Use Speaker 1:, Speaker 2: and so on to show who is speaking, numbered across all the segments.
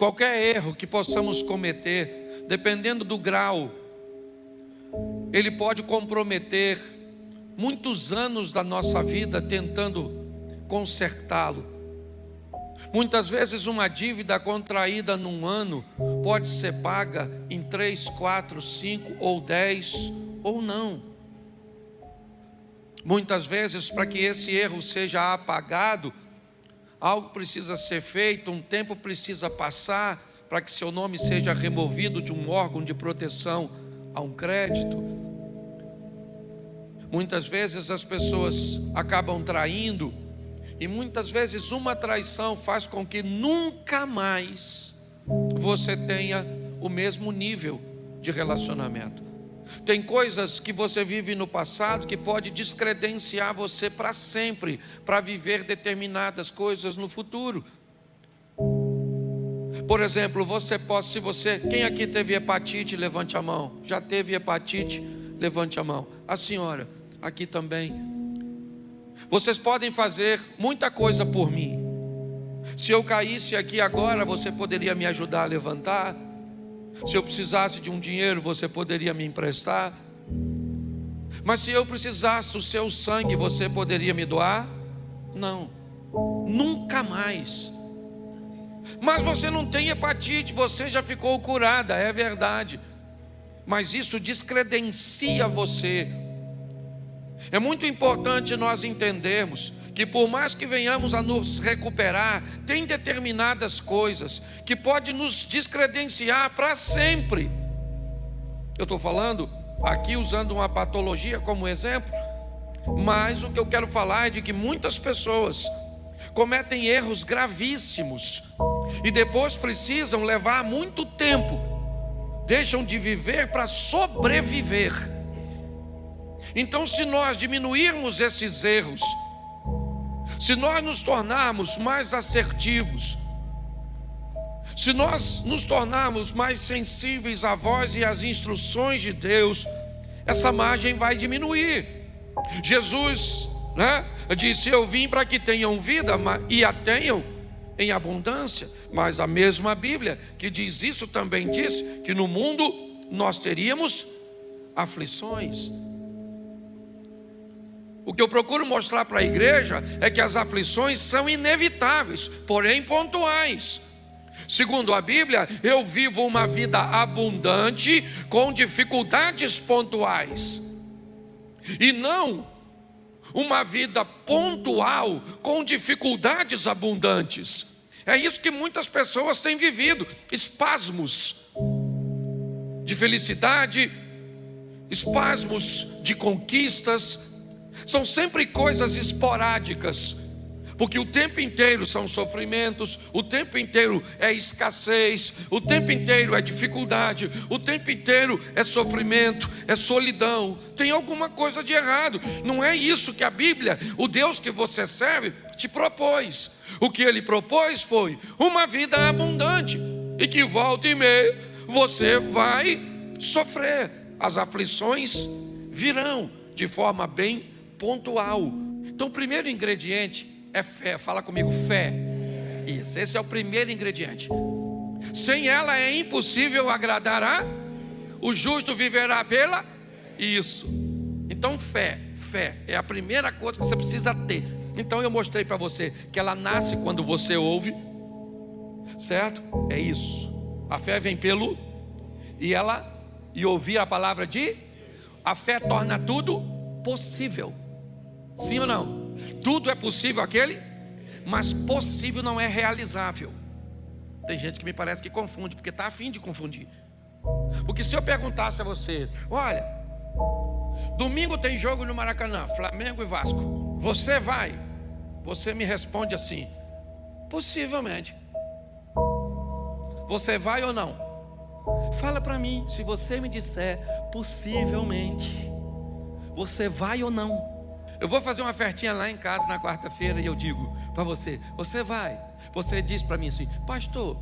Speaker 1: Qualquer erro que possamos cometer, dependendo do grau, ele pode comprometer muitos anos da nossa vida tentando consertá-lo. Muitas vezes uma dívida contraída num ano pode ser paga em 3, 4, 5 ou 10 ou não. Muitas vezes, para que esse erro seja apagado, algo precisa ser feito, um tempo precisa passar para que seu nome seja removido de um órgão de proteção a um crédito. Muitas vezes as pessoas acabam traindo, e muitas vezes uma traição faz com que nunca mais você tenha o mesmo nível de relacionamento. Tem coisas que você vive no passado que pode descredenciar você para sempre, para viver determinadas coisas no futuro. Por exemplo, quem aqui teve hepatite, levante a mão. Já teve hepatite? Levante a mão. A senhora, aqui também. Vocês podem fazer muita coisa por mim. Se eu caísse aqui agora, você poderia me ajudar a levantar. Se eu precisasse de um dinheiro, você poderia me emprestar. Mas se eu precisasse do seu sangue, você poderia me doar? Não, nunca mais. Mas você não tem hepatite, você já ficou curada, é verdade. Mas isso descredencia você. É muito importante nós entendermos que por mais que venhamos a nos recuperar, tem determinadas coisas que podem nos descredenciar para sempre. Eu estou falando aqui usando uma patologia como exemplo, mas o que eu quero falar é de que muitas pessoas cometem erros gravíssimos e depois precisam levar muito tempo, deixam de viver para sobreviver. Então, se nós diminuirmos esses erros, se nós nos tornarmos mais assertivos, se nós nos tornarmos mais sensíveis à voz e às instruções de Deus, essa margem vai diminuir. Jesus, disse: eu vim para que tenham vida e a tenham em abundância. Mas a mesma Bíblia que diz isso também diz que no mundo nós teríamos aflições. O que eu procuro mostrar para a igreja é que as aflições são inevitáveis, porém pontuais. Segundo a Bíblia, eu vivo uma vida abundante com dificuldades pontuais, e não uma vida pontual com dificuldades abundantes. É isso que muitas pessoas têm vivido: espasmos de felicidade, espasmos de conquistas. São sempre coisas esporádicas, porque o tempo inteiro são sofrimentos, o tempo inteiro é escassez, o tempo inteiro é dificuldade, o tempo inteiro é sofrimento, é solidão. Tem alguma coisa de errado. Não é isso que a Bíblia, o Deus que você serve, te propôs. O que Ele propôs foi uma vida abundante, e que volta e meia você vai sofrer. As aflições virão de forma bem pontual. Então o primeiro ingrediente é fé. Fala comigo, fé. Isso, esse é o primeiro ingrediente. Sem ela é impossível agradar o justo viverá pela. Isso. Então fé é a primeira coisa que você precisa ter. Então eu mostrei para você que ela nasce quando você ouve, certo? É isso. A fé vem pelo e ouvir a palavra de. A fé torna tudo possível. Sim ou não? Tudo é possível aquele, mas possível não é realizável. Tem gente que me parece que confunde, porque está a fim de confundir. Porque se eu perguntasse a você: olha, domingo tem jogo no Maracanã, Flamengo e Vasco, você vai? Você me responde assim: possivelmente. Você vai ou não? Fala para mim, se você me disser possivelmente, você vai ou não? Eu vou fazer uma ofertinha lá em casa na quarta-feira e eu digo para você: você vai? Você diz para mim assim: pastor,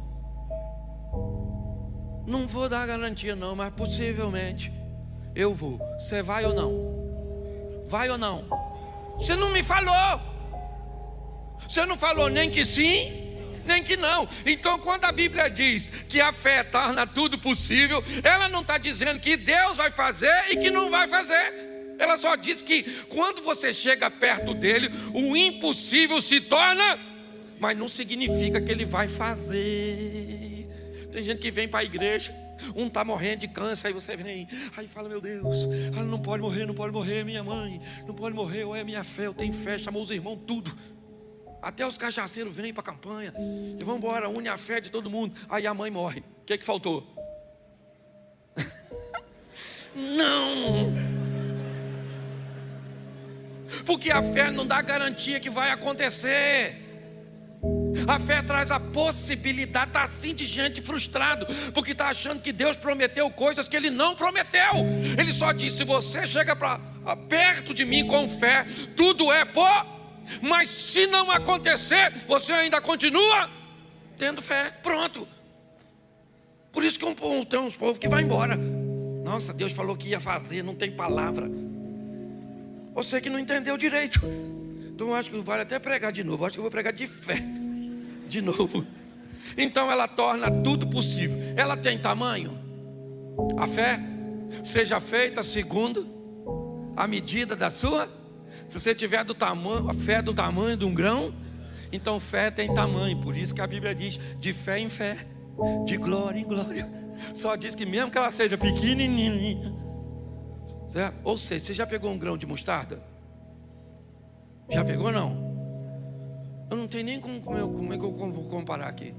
Speaker 1: não vou dar garantia não, mas possivelmente eu vou. Você vai ou não? Vai ou não? Você não me falou. Você não falou nem que sim, nem que não. Então, quando a Bíblia diz que a fé torna tudo possível, ela não está dizendo que Deus vai fazer e que não vai fazer. Ela só diz que quando você chega perto dele, o impossível se torna, mas não significa que ele vai fazer. Tem gente que vem para a igreja, um está morrendo de câncer, aí você vem aí fala: meu Deus, ela não pode morrer, minha mãe não pode morrer, ou é minha fé, eu tenho fé, chamou os irmãos, tudo. Até os cajaceiros vêm para a campanha, e vão embora, une a fé de todo mundo. Aí a mãe morre, o que faltou? Não, porque a fé não dá garantia que vai acontecer. A fé traz a possibilidade, está assim, de gente frustrado, porque está achando que Deus prometeu coisas que Ele não prometeu. Ele só disse: se você chega perto de mim com fé, tudo é mas se não acontecer, você ainda continua tendo fé. Pronto. Por isso que tem uns povos que vai embora. Nossa, Deus falou que ia fazer, não tem palavra. Você que não entendeu direito. Então eu acho que vale até pregar de novo. Eu acho que eu vou pregar de fé de novo. Então ela torna tudo possível. Ela tem tamanho. A fé seja feita segundo a medida da sua. Se você tiver a fé do tamanho de um grão, então fé tem tamanho. Por isso que a Bíblia diz: de fé em fé, de glória em glória. Só diz que mesmo que ela seja pequenininha, certo? Ou seja, você já pegou um grão de mostarda? Já pegou, não? Eu não tenho nem como é que eu vou comparar aqui.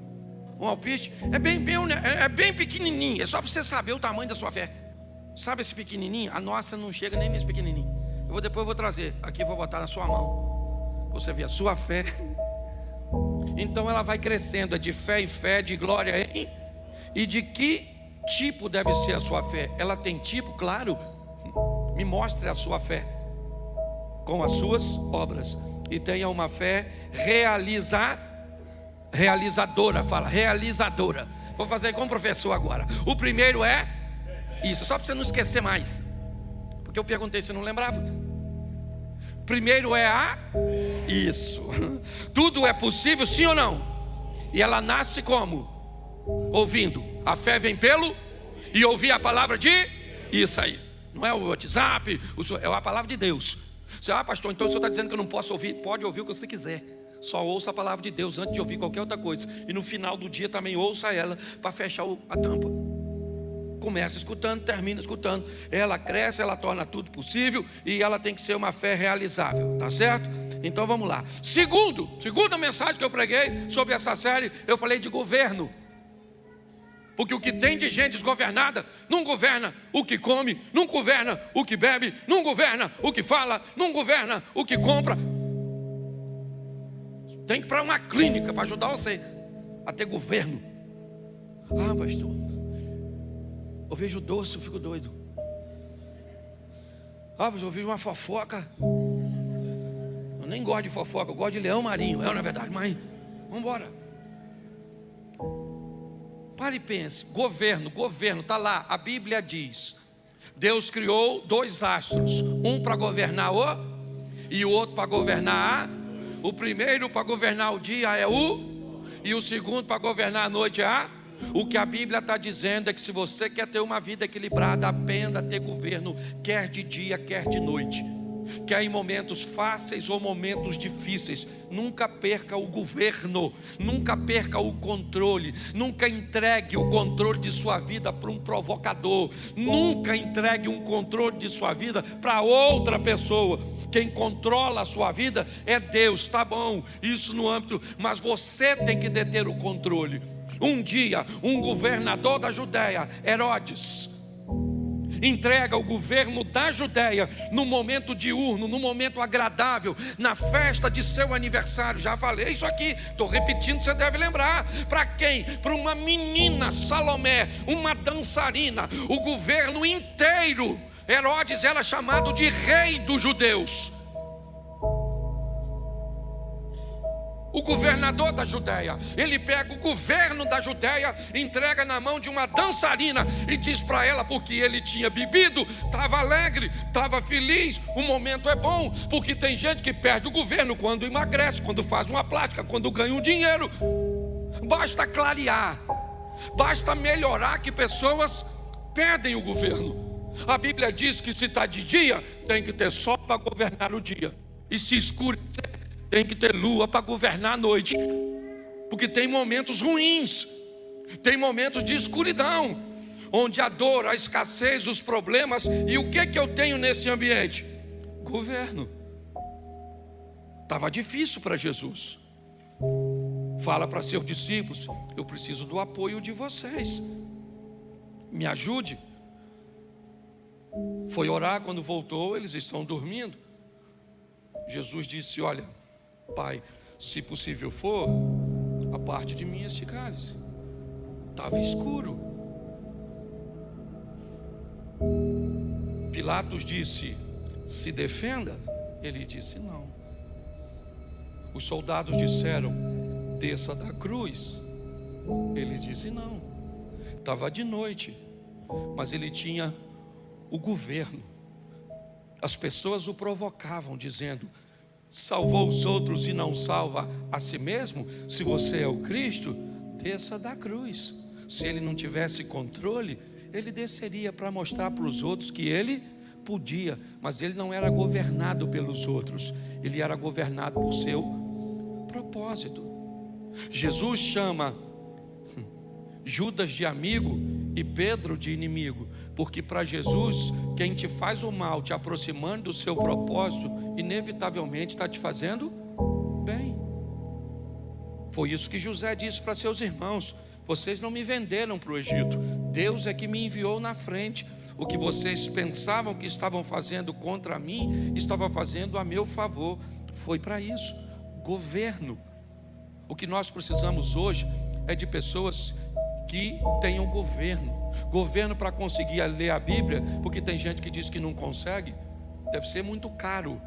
Speaker 1: Um alpiste é bem pequenininho. É só para você saber o tamanho da sua fé. Sabe esse pequenininho? A nossa não chega nem nesse pequenininho. Depois eu vou trazer aqui, vou botar na sua mão. Você vê a sua fé. Então ela vai crescendo, é de fé em fé, de glória em. E de que tipo deve ser a sua fé? Ela tem tipo, claro. Me mostre a sua fé com as suas obras. E tenha uma fé realizadora. Fala, realizadora. Vou fazer com o professor agora. O primeiro é isso, só para você não esquecer mais, porque eu perguntei, você não lembrava. Primeiro é isso. Tudo é possível, sim ou não? E ela nasce como? Ouvindo. A fé vem pelo e ouvir a palavra de isso aí. Não é o WhatsApp, é a palavra de Deus. Você: pastor, então o senhor está dizendo que eu não posso ouvir? Pode ouvir o que você quiser. Só ouça a palavra de Deus antes de ouvir qualquer outra coisa. E no final do dia também ouça ela para fechar a tampa. Começa escutando, termina escutando. Ela cresce, ela torna tudo possível. E ela tem que ser uma fé realizável, tá certo? Então vamos lá. Segunda mensagem que eu preguei sobre essa série, eu falei de governo. Porque o que tem de gente desgovernada não governa o que come, não governa o que bebe, não governa o que fala, não governa o que compra. Tem que ir para uma clínica para ajudar você a ter governo. Pastor, eu vejo doce, eu fico doido. Pastor, eu vejo uma fofoca. Eu nem gosto de fofoca, eu gosto de leão marinho. É, na verdade, mas vamos embora. Pare e pense. Governo, está lá. A Bíblia diz: Deus criou 2 astros, um para governar e o outro para governar o primeiro para governar o dia é e o segundo para governar a noite é O que a Bíblia está dizendo é que se você quer ter uma vida equilibrada, aprenda a ter governo, quer de dia, quer de noite, quer em momentos fáceis ou momentos difíceis. Nunca perca o governo, nunca perca o controle, nunca entregue o controle de sua vida para um provocador, nunca entregue um controle de sua vida para outra pessoa. Quem controla a sua vida é Deus, tá bom, isso no âmbito, mas você tem que deter o controle. Um dia, um governador da Judéia, Herodes, entrega o governo da Judéia no momento diurno, no momento agradável, na festa de seu aniversário. Já falei isso aqui, estou repetindo, você deve lembrar. Para quem? Para uma menina, Salomé, uma dançarina. O governo inteiro, Herodes era chamado de rei dos judeus. O governador da Judéia, ele pega o governo da Judéia, entrega na mão de uma dançarina e diz para ela, porque ele tinha bebido, estava alegre, estava feliz, o momento é bom, porque tem gente que perde o governo quando emagrece, quando faz uma plástica, quando ganha um dinheiro. basta clarear, basta melhorar que pessoas perdem o governo. A Bíblia diz que se está de dia, tem que ter sol para governar o dia, e se escurecer, tem que ter lua para governar a noite. Porque tem momentos ruins, tem momentos de escuridão, onde a dor, a escassez, os problemas. E o que eu tenho nesse ambiente? Governo. Estava difícil para Jesus. Fala para seus discípulos: eu preciso do apoio de vocês, me ajude. Foi orar, quando voltou, eles estão dormindo. Jesus disse: olha, Pai, se possível for, aparte de mim este cálice. Estava escuro. Pilatos disse: se defenda. Ele disse: não. Os soldados disseram: desça da cruz. Ele disse: não. Estava de noite, mas ele tinha o governo. As pessoas o provocavam, dizendo: salvou os outros e não salva a si mesmo? Se você é o Cristo, desça da cruz. Se ele não tivesse controle, ele desceria para mostrar para os outros que ele podia, mas ele não era governado pelos outros, ele era governado por seu propósito. Jesus chama Judas de amigo e Pedro de inimigo, porque para Jesus, quem te faz o mal, te aproximando do seu propósito, inevitavelmente está te fazendo bem. Foi isso que José disse para seus irmãos: vocês não me venderam para o Egito, Deus é que me enviou na frente. O que vocês pensavam que estavam fazendo contra mim, estava fazendo a meu favor. Foi para isso. Governo. O que nós precisamos hoje é de pessoas que tenham governo. Governo para conseguir ler a Bíblia, porque tem gente que diz que não consegue. Deve ser muito caro.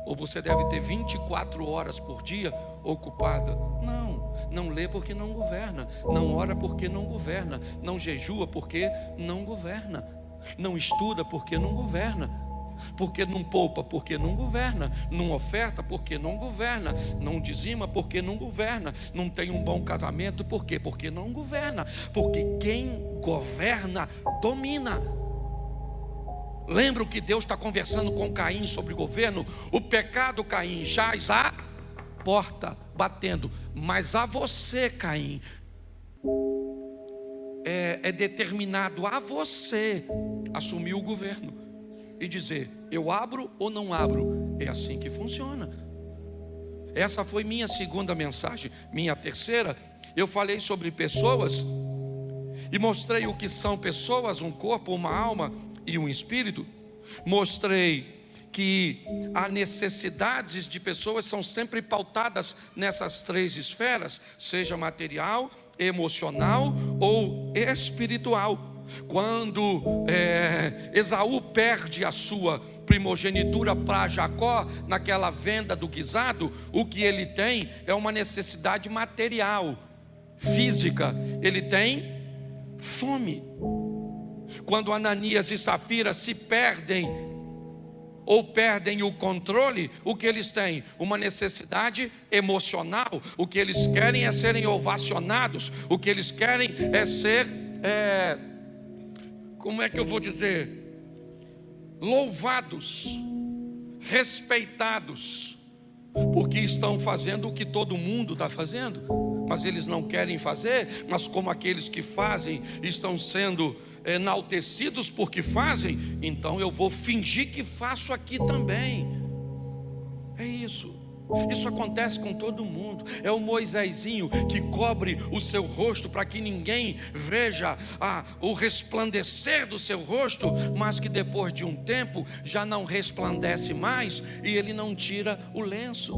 Speaker 1: Ou você deve ter 24 horas por dia ocupada. Não lê porque não governa. Não ora porque não governa. Não jejua porque não governa. Não estuda porque não governa. Porque não poupa porque não governa. Não oferta porque não governa. Não dizima porque não governa. Não tem um bom casamento por quê? Porque não governa. Porque quem governa domina. Lembra que Deus está conversando com Caim sobre governo? O pecado, Caim, jaz à porta, batendo. Mas a você, Caim, é determinado a você assumir o governo e dizer: eu abro ou não abro. É assim que funciona. Essa foi minha segunda mensagem. Minha terceira, eu falei sobre pessoas e mostrei o que são pessoas: um corpo, uma alma e um espírito. Mostrei que as necessidades de pessoas são sempre pautadas nessas três esferas, seja material, emocional ou espiritual. Quando Esaú perde a sua primogenitura para Jacó, naquela venda do guisado, o que ele tem é uma necessidade material, física. Ele tem fome. Quando Ananias e Safira se perdem ou perdem o controle, o que eles têm? Uma necessidade emocional. O que eles querem é serem ovacionados. O que eles querem é ser, como é que eu vou dizer? Louvados, respeitados, porque estão fazendo o que todo mundo está fazendo, mas eles não querem fazer. Mas como aqueles que fazem estão sendo enaltecidos porque fazem, então eu vou fingir que faço aqui também. É isso. Isso acontece com todo mundo. É o Moisésinho que cobre o seu rosto para que ninguém veja o resplandecer do seu rosto, mas que depois de um tempo já não resplandece mais e ele não tira o lenço.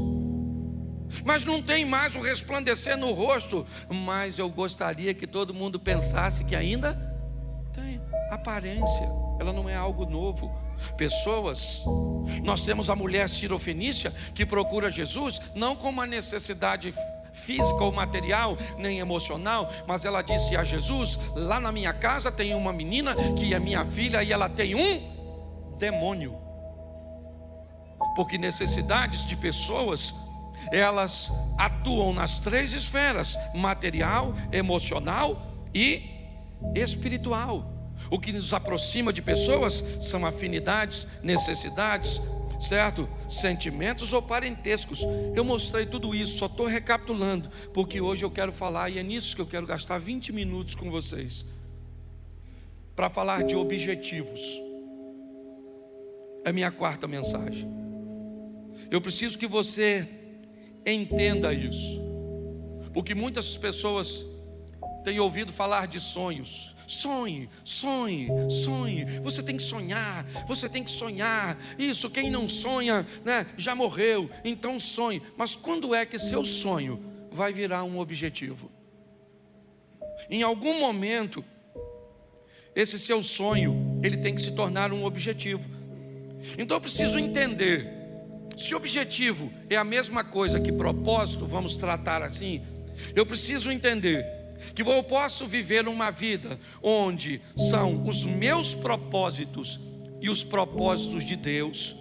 Speaker 1: Mas não tem mais o resplandecer no rosto. Mas eu gostaria que todo mundo pensasse que ainda tem aparência. Ela não é algo novo. Pessoas, nós temos a mulher cirofenícia que procura Jesus não com uma necessidade física ou material, nem emocional, mas ela disse a Jesus: lá na minha casa tem uma menina que é minha filha e ela tem um demônio. Porque necessidades de pessoas elas atuam nas 3 esferas: material, emocional e espiritual. O que nos aproxima de pessoas são afinidades, necessidades, certo? Sentimentos ou parentescos. Eu mostrei tudo isso, só estou recapitulando, porque hoje eu quero falar, e é nisso que eu quero gastar 20 minutos com vocês, para falar de objetivos. É minha 4ª mensagem. Eu preciso que você entenda isso, porque muitas pessoas têm ouvido falar de sonhos. Sonhe, sonhe, sonhe. Você tem que sonhar, você tem que sonhar. Isso, quem não sonha, né, já morreu. Então sonhe. Mas quando é que seu sonho vai virar um objetivo? Em algum momento, esse seu sonho, ele tem que se tornar um objetivo. Então eu preciso entender, se objetivo é a mesma coisa que propósito, vamos tratar assim, eu preciso entender que eu posso viver uma vida onde são os meus propósitos e os propósitos de Deus,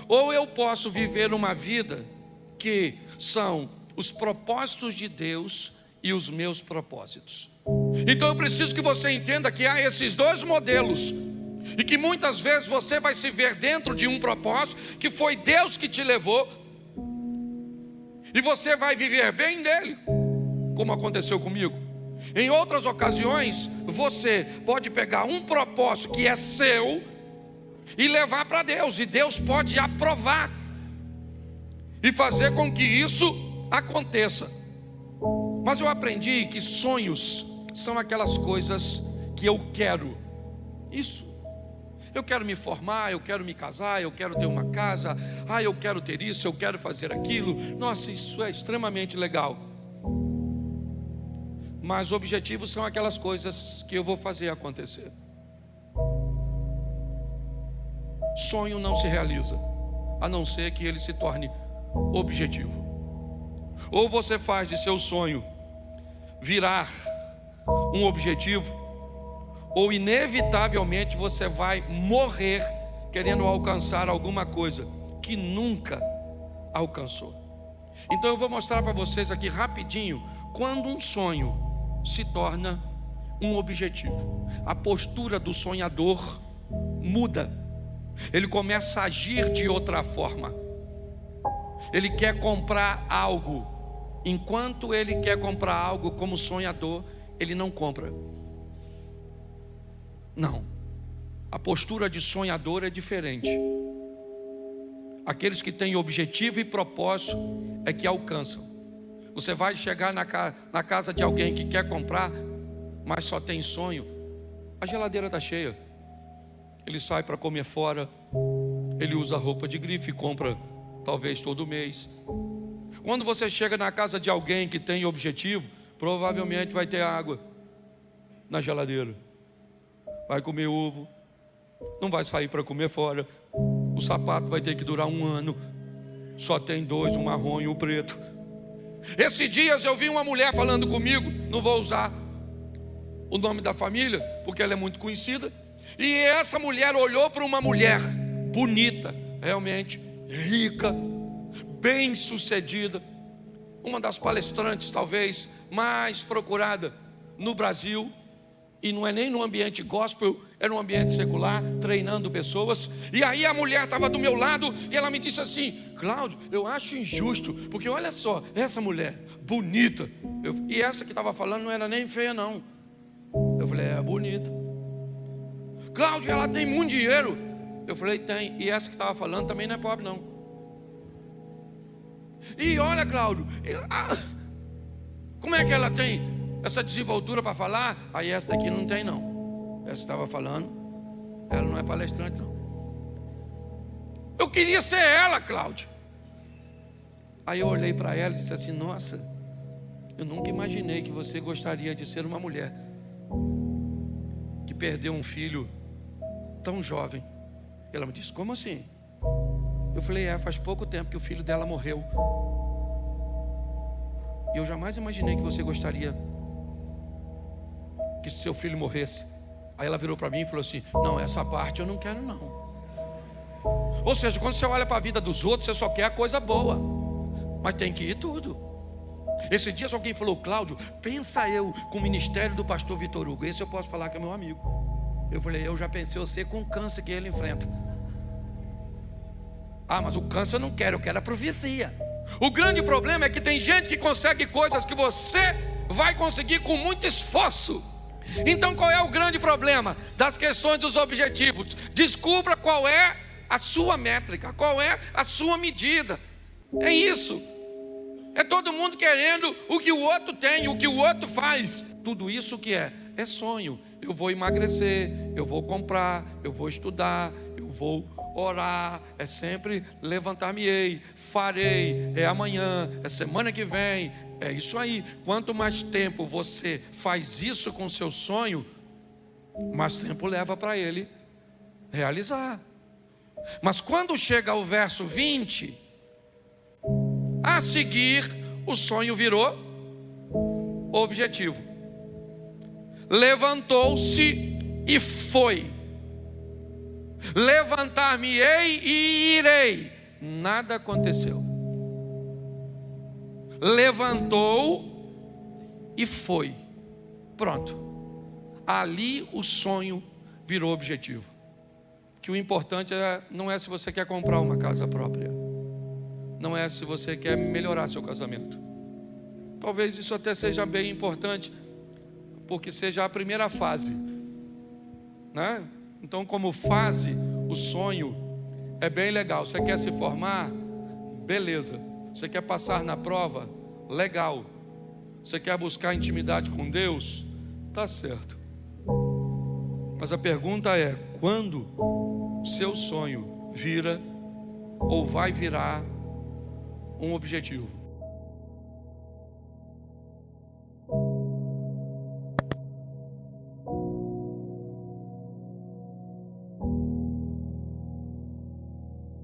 Speaker 1: ou eu posso viver uma vida que são os propósitos de Deus e os meus propósitos. Então eu preciso que você entenda que há esses 2 modelos, e que muitas vezes você vai se ver dentro de um propósito que foi Deus que te levou, e você vai viver bem nele, como aconteceu comigo. Em outras ocasiões, você pode pegar um propósito que é seu e levar para Deus, e Deus pode aprovar e fazer com que isso aconteça. Mas eu aprendi que sonhos são aquelas coisas que eu quero. Isso. Eu quero me formar, eu quero me casar, eu quero ter uma casa, eu quero ter isso, eu quero fazer aquilo. Nossa, isso é extremamente legal. Mas objetivos são aquelas coisas que eu vou fazer acontecer. Sonho não se realiza, a não ser que ele se torne objetivo. Ou você faz de seu sonho virar um objetivo, ou inevitavelmente você vai morrer querendo alcançar alguma coisa que nunca alcançou. Então eu vou mostrar para vocês aqui rapidinho quando um sonho se torna um objetivo. A postura do sonhador muda. Ele começa a agir de outra forma. Ele quer comprar algo. Enquanto ele quer comprar algo como sonhador, ele não compra. Não. A postura de sonhador é diferente. Aqueles que têm objetivo e propósito é que alcançam. Você vai chegar na casa de alguém que quer comprar, mas só tem sonho. A geladeira está cheia. Ele sai para comer fora. Ele usa roupa de grife e compra talvez todo mês. Quando você chega na casa de alguém que tem objetivo, provavelmente vai ter água na geladeira. Vai comer ovo. Não vai sair para comer fora. O sapato vai ter que durar 1 ano. Só tem 2, um marrom e um preto. Esses dias eu vi uma mulher falando comigo. Não vou usar o nome da família, porque ela é muito conhecida. E essa mulher olhou para uma mulher bonita, realmente rica, bem sucedida, uma das palestrantes talvez mais procurada no Brasil. E não é nem no ambiente gospel, é no ambiente secular, treinando pessoas. E aí a mulher estava do meu lado e ela me disse assim: Cláudio, eu acho injusto, porque olha só, essa mulher bonita, e essa que estava falando não era nem feia não. Eu falei, é bonita. Cláudio, ela tem muito dinheiro. Eu falei, tem. E essa que estava falando também não é pobre não. E olha, Cláudio, como é que ela tem essa desenvoltura para falar? Aí essa daqui não tem não. Essa estava falando, ela não é palestrante não. Eu queria ser ela, Cláudio. Aí eu olhei para ela e disse assim: nossa, eu nunca imaginei que você gostaria de ser uma mulher que perdeu um filho tão jovem. Ela me disse, como assim? Eu falei, faz pouco tempo que o filho dela morreu. E eu jamais imaginei que você gostaria que seu filho morresse. Aí ela virou para mim e falou assim: não, essa parte eu não quero não. Ou seja, quando você olha para a vida dos outros, você só quer a coisa boa. mas tem que ir tudo. Esse dia alguém falou: Cláudio, pensa eu com o ministério do pastor Vitor Hugo. Esse eu posso falar que é meu amigo. Eu falei: eu já pensei você com o câncer que ele enfrenta. Ah, mas o câncer eu não quero, eu quero a profecia. O grande problema é que tem gente que consegue coisas que você vai conseguir com muito esforço. Então qual é o grande problema das questões dos objetivos? Descubra qual é a sua métrica, qual é a sua medida. É isso. É todo mundo querendo o que o outro tem, o que o outro faz. Tudo isso que é sonho. Eu vou emagrecer, eu vou comprar, eu vou estudar, eu vou orar, é sempre levantar-me-ei, farei, é amanhã, é semana que vem, é isso aí. Quanto mais tempo você faz isso com o seu sonho, mais tempo leva para ele realizar. Mas quando chega ao verso 20, a seguir o sonho virou objetivo. Levantou-se e foi. Levantar-me-ei e irei. Nada aconteceu. Levantou e foi. Pronto. Ali o sonho virou objetivo. Que o importante não é se você quer comprar uma casa própria. Não é se você quer melhorar seu casamento. Talvez isso até seja bem importante, porque seja a primeira fase, né? Então, como fase, o sonho é bem legal. Você quer se formar? Beleza. Você quer passar na prova? Legal. Você quer buscar intimidade com Deus? Tá certo. Mas a pergunta é: quando seu sonho vira ou vai virar um objetivo?